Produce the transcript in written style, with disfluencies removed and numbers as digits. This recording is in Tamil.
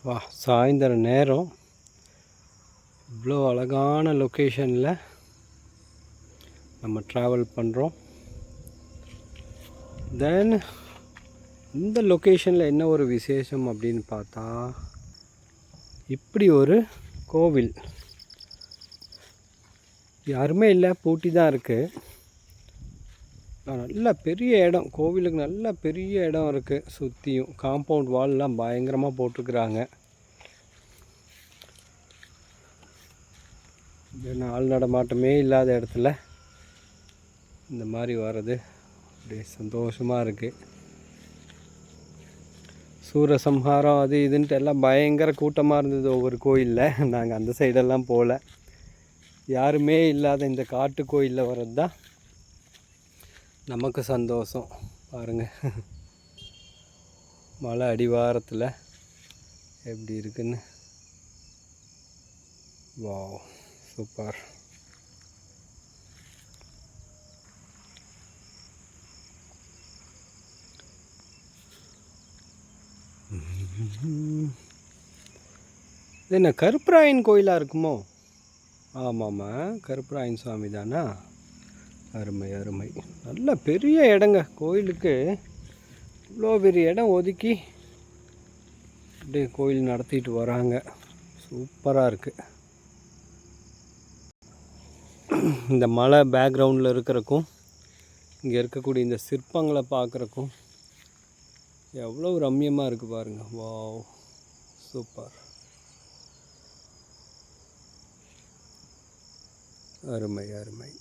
வா, சாயந்தர நேரம் இவ்வளோ அழகான லொக்கேஷனில் நம்ம ட்ராவல் பண்ணுறோம். தென் இந்த லொக்கேஷனில் என்ன ஒரு விசேஷம் அப்படின்னு பார்த்தா, இப்படி ஒரு கோவில் யாருமே இல்லை, பூட்டி தான் இருக்குது. நல்ல பெரிய இடம், கோவிலுக்கு நல்ல பெரிய இடம் இருக்குது. சுற்றியும் காம்பவுண்ட் வால்லாம் பயங்கரமாக போட்டிருக்குறாங்க. ஆள் நடமாட்டமே இல்லாத இடத்துல இந்த மாதிரி வர்றது அப்படியே சந்தோஷமாக இருக்குது. சூரசம்ஹாரம் அது இதுன்ட்டு எல்லாம் பயங்கர கூட்டமாக இருந்தது ஒவ்வொரு கோயிலில். நாங்கள் அந்த சைடெல்லாம் போகல. யாருமே இல்லாத இந்த காட்டு கோயிலில் வர்றது தான் நமக்கு சந்தோஷம். பாருங்கள், மலை அடிவாரத்தில் எப்படி இருக்குன்னு. Wow, super. இது என்ன கருப்பராயன் கோயிலாக இருக்குமோ? ஆமாம்மா, கருப்பராயன் சுவாமி தானா? அருமை அருமை. நல்ல பெரிய இடங்க, கோயிலுக்கு இவ்வளோ பெரிய இடம் ஒதுக்கி அப்படியே கோயில் நடத்திட்டு வராங்க. சூப்பராக இருக்குது. இந்த மலை பேக்ரவுண்டில் இருக்கிறக்கும் இங்கே இருக்கக்கூடிய இந்த சிற்பங்களை பார்க்குறக்கும் எவ்வளோ ரம்மியமாக இருக்குது பாருங்கள். வாவ், சூப்பர், அருமை அருமை.